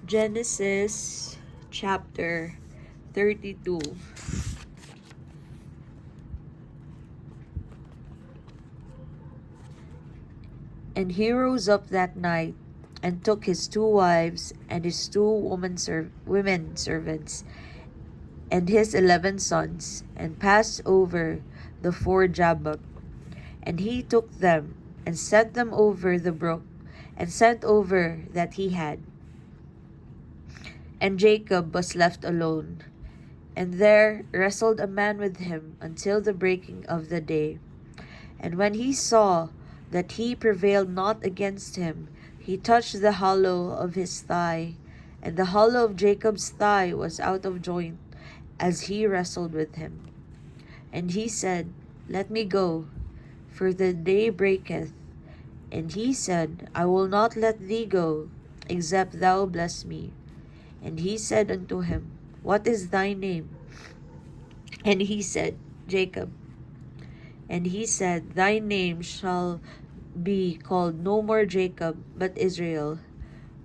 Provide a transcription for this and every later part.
Genesis chapter 32. And he rose up that night, and took his 2 wives, and his women servants, and his 11 sons, and passed over the ford Jabbok. And he took them, and sent them over the brook, and sent over that he had. And Jacob was left alone, and there wrestled a man with him until the breaking of the day. And when he saw that he prevailed not against him, he touched the hollow of his thigh, and the hollow of Jacob's thigh was out of joint, as he wrestled with him. And he said, Let me go, for the day breaketh. And he said, I will not let thee go, except thou bless me. And he said unto him, What is thy name? And he said, Jacob. And he said, Thy name shall be called no more Jacob, but Israel.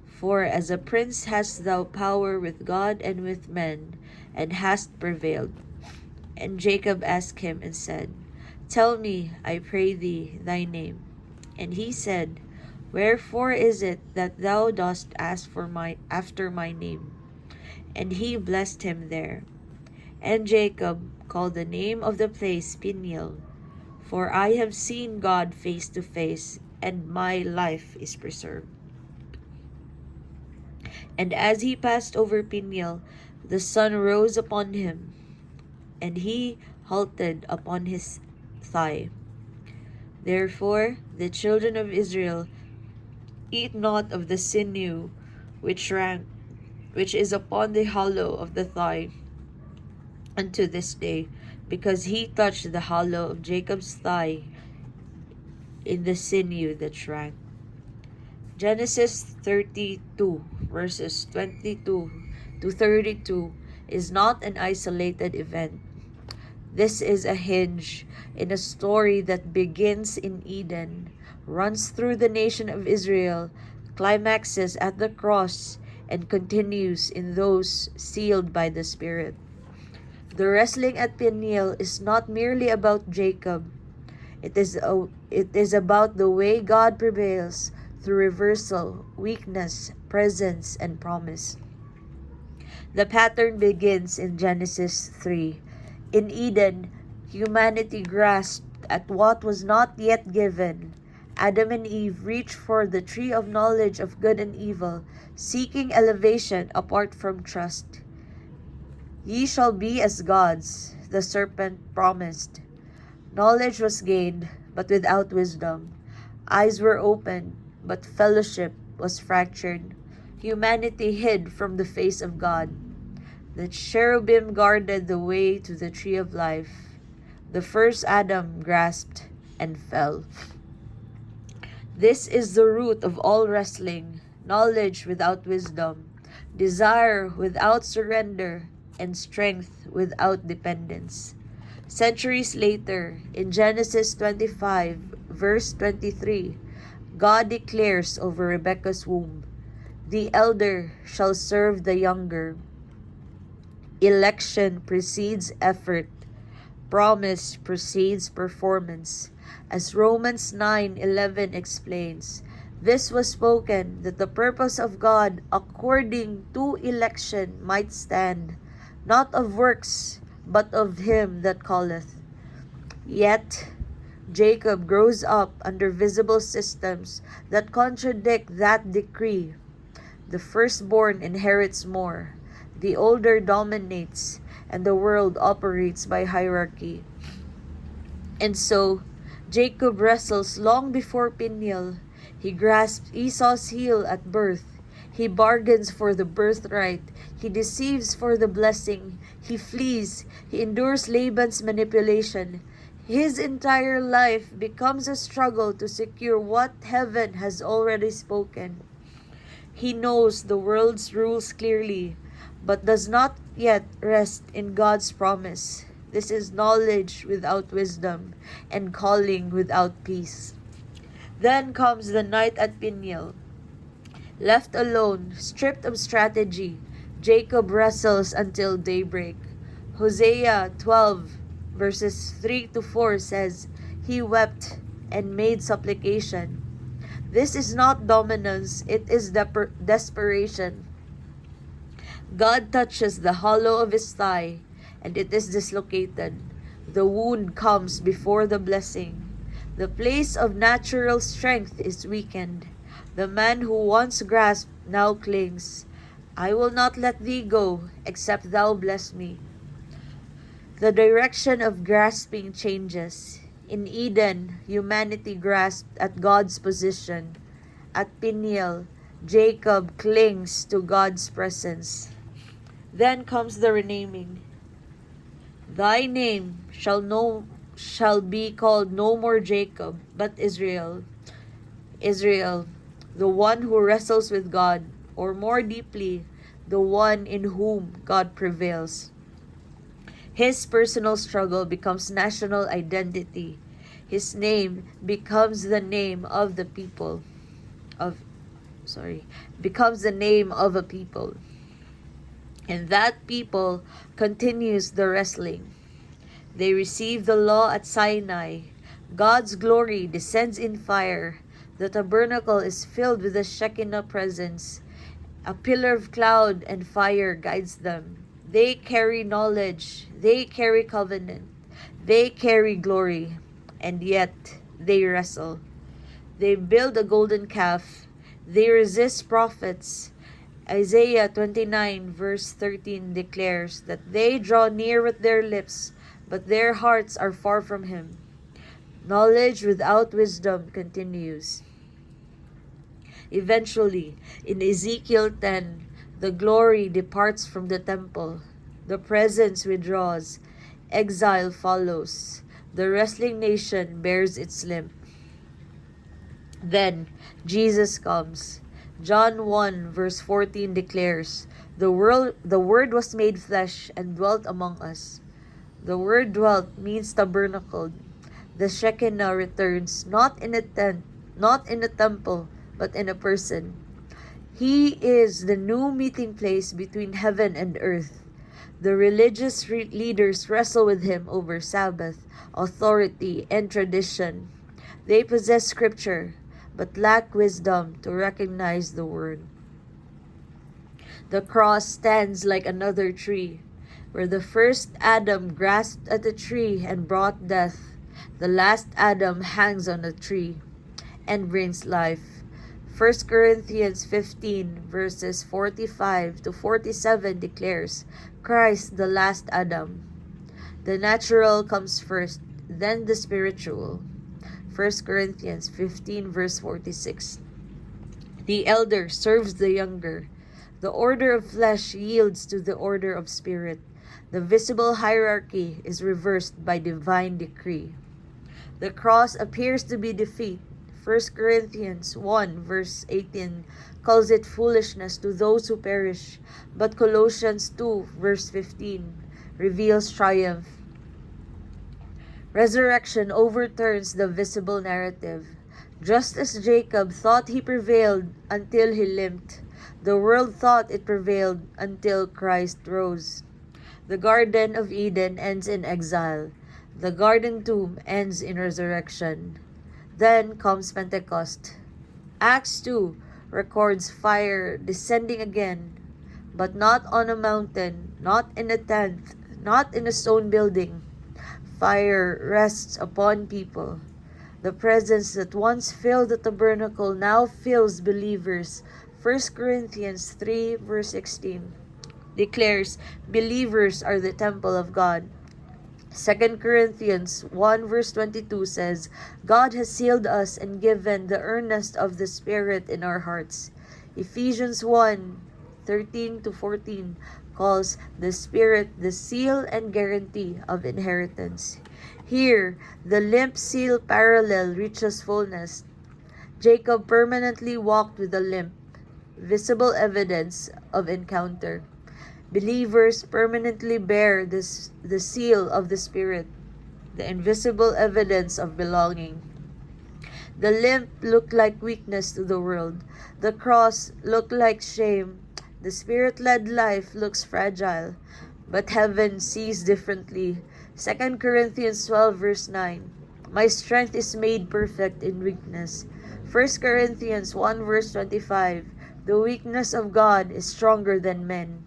For as a prince hast thou power with God and with men, and hast prevailed. And Jacob asked him and said, Tell me, I pray thee, thy name. And he said, Wherefore is it that thou dost ask after my name? And he blessed him there. And Jacob called the name of the place Peniel, for I have seen God face to face, and my life is preserved. And as he passed over Peniel, the sun rose upon him, and he halted upon his thigh. Therefore the children of Israel eat not of the sinew which is upon the hollow of the thigh unto this day, because he touched the hollow of Jacob's thigh in the sinew that shrank. Genesis 32 verses 22 to 32 is not an isolated event. This is a hinge in a story that begins in Eden, runs through the nation of Israel, climaxes at the cross, and continues in those sealed by the Spirit. The wrestling at Peniel is not merely about Jacob. It is about the way God prevails through reversal, weakness, presence, and promise. The pattern begins in Genesis 3. In Eden, humanity grasped at what was not yet given. Adam and Eve reached for the tree of knowledge of good and evil, seeking elevation apart from trust. Ye shall be as gods, the serpent promised. Knowledge was gained, but without wisdom. Eyes were opened, but fellowship was fractured. Humanity hid from the face of God. The cherubim guarded the way to the tree of life. The first Adam grasped and fell. This is the root of all wrestling: knowledge without wisdom, desire without surrender, and strength without dependence. Centuries later, in Genesis 25, verse 23, God declares over Rebekah's womb, The elder shall serve the younger. Election precedes effort. Promise precedes performance. As Romans 9:11 explains, this was spoken that the purpose of God according to election might stand, not of works, but of him that calleth. Yet Jacob grows up under visible systems that contradict that decree. The firstborn inherits more, the older dominates, and the world operates by hierarchy. And so, Jacob wrestles long before Peniel. He grasps Esau's heel at birth. He bargains for the birthright. He deceives for the blessing. He flees. He endures Laban's manipulation. His entire life becomes a struggle to secure what heaven has already spoken. He knows the world's rules clearly, but does not yet rest in God's promise. This is knowledge without wisdom, and calling without peace. Then comes the night at Peniel. Left alone, stripped of strategy, Jacob wrestles until daybreak. Hosea 12 verses 3 to 4 says, "He wept and made supplication." This is not dominance, it is desperation. God touches the hollow of his thigh, and it is dislocated. The wound comes before the blessing. The place of natural strength is weakened. The man who once grasped now clings. "I will not let thee go, except thou bless me." The direction of grasping changes. In Eden, humanity grasped at God's position. At Peniel, Jacob clings to God's presence. Then comes the renaming. "Thy name shall be called no more Jacob, but Israel." Israel, the one who wrestles with God, or more deeply, the one in whom God prevails. His personal struggle becomes national identity. His name becomes the name of the people. Becomes the name of a people. And that people continues the wrestling. They receive the law at Sinai. God's glory descends in fire. The tabernacle is filled with the Shekinah presence. A pillar of cloud and fire guides them. They carry knowledge. They carry covenant. They carry glory. And yet they wrestle. They build a golden calf. They resist prophets. Isaiah 29 verse 13 declares that they draw near with their lips, but their hearts are far from him. Knowledge without wisdom continues. Eventually, in Ezekiel 10, the glory departs from the temple. The presence withdraws. Exile follows. The wrestling nation bears its limp. Then Jesus comes. John 1 verse 14 declares, the Word was made flesh and dwelt among us." The word dwelt means tabernacled. The Shekinah returns not in a tent, not in a temple, but in a person. He is the new meeting place between heaven and earth. The religious leaders wrestle with him over Sabbath, authority, and tradition. They possess scripture, but lack wisdom to recognize the word. The cross stands like another tree. Where the first Adam grasped at a tree and brought death, the last Adam hangs on a tree and brings life. 1 Corinthians 15 verses 45 to 47 declares, Christ the last Adam. The natural comes first, then the spiritual. 1 Corinthians 15 verse 46. The elder serves the younger. The order of flesh yields to the order of spirit. The visible hierarchy is reversed by divine decree. The cross appears to be defeat. 1 Corinthians 1 verse 18 calls it foolishness to those who perish, but Colossians 2 verse 15 reveals triumph. Resurrection overturns the visible narrative. Just as Jacob thought he prevailed until he limped, the world thought it prevailed until Christ rose. The Garden of Eden ends in exile. The garden tomb ends in resurrection. Then comes Pentecost. Acts 2 records fire descending again, but not on a mountain, not in a tent, not in a stone building. Fire rests upon people. The presence that once filled the tabernacle now fills believers. 1 Corinthians 3 verse 16 declares believers are the temple of God. 2 Corinthians 1 verse 22 says, God has sealed us and given the earnest of the Spirit in our hearts. Ephesians 1 13 to 14 calls the Spirit the seal and guarantee of inheritance. Here, the limp seal parallel reaches fullness. Jacob permanently walked with a limp, visible evidence of encounter. Believers permanently bear the seal of the Spirit, the invisible evidence of belonging. The limp looked like weakness to the world. The cross looked like shame. The Spirit-led life looks fragile, but heaven sees differently. 2 Corinthians 12 verse 9. My strength is made perfect in weakness. 1 Corinthians 1 verse 25. The weakness of God is stronger than men.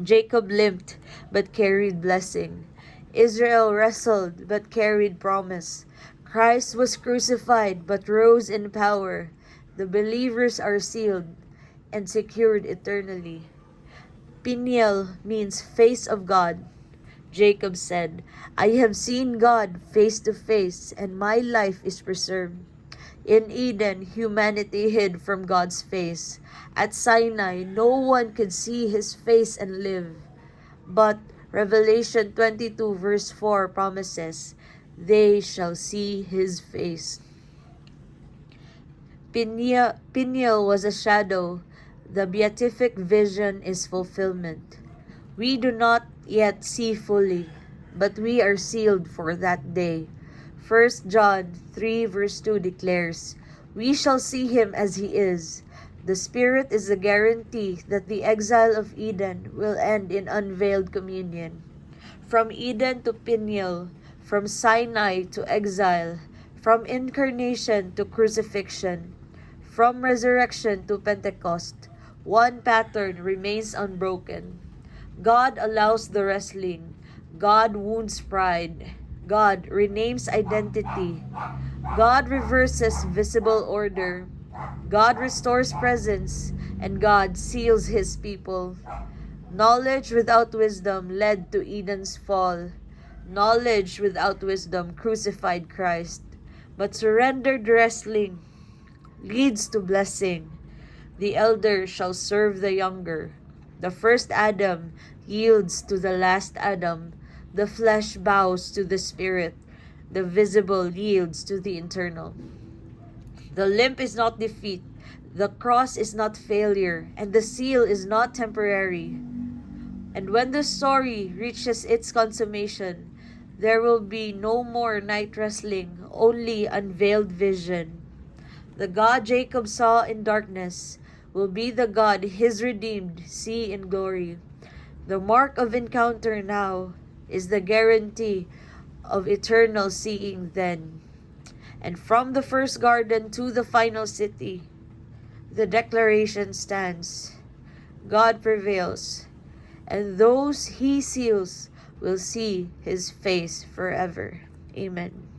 Jacob limped but carried blessing. Israel wrestled but carried promise. Christ was crucified but rose in power. The believers are sealed and secured eternally. Peniel means face of God. Jacob said, I have seen God face to face, and my life is preserved. In Eden, humanity hid from God's face. At Sinai, no one could see his face and live. But Revelation 22 verse 4 promises, they shall see his face. Peniel was a shadow. The beatific vision is fulfillment. We do not yet see fully, but we are sealed for that day. 1 John 3 verse 2 declares, we shall see him as he is. The Spirit is the guarantee that the exile of Eden will end in unveiled communion. From Eden to Peniel, from Sinai to exile, from incarnation to crucifixion, from resurrection to Pentecost, one pattern remains unbroken. God allows the wrestling. God wounds pride. God renames identity. God reverses visible order. God restores presence. And God seals his people. Knowledge without wisdom led to Eden's fall. Knowledge without wisdom crucified Christ. But surrendered wrestling leads to blessing. The elder shall serve the younger. The first Adam yields to the last Adam. The flesh bows to the Spirit. The visible yields to the eternal. The limp is not defeat. The cross is not failure. And the seal is not temporary. And when the story reaches its consummation, there will be no more night wrestling, only unveiled vision. The God Jacob saw in darkness will be the God his redeemed see in glory. The mark of encounter now is the guarantee of eternal seeing then. And from the first garden to the final city, the declaration stands. God prevails, and those he seals will see his face forever. Amen.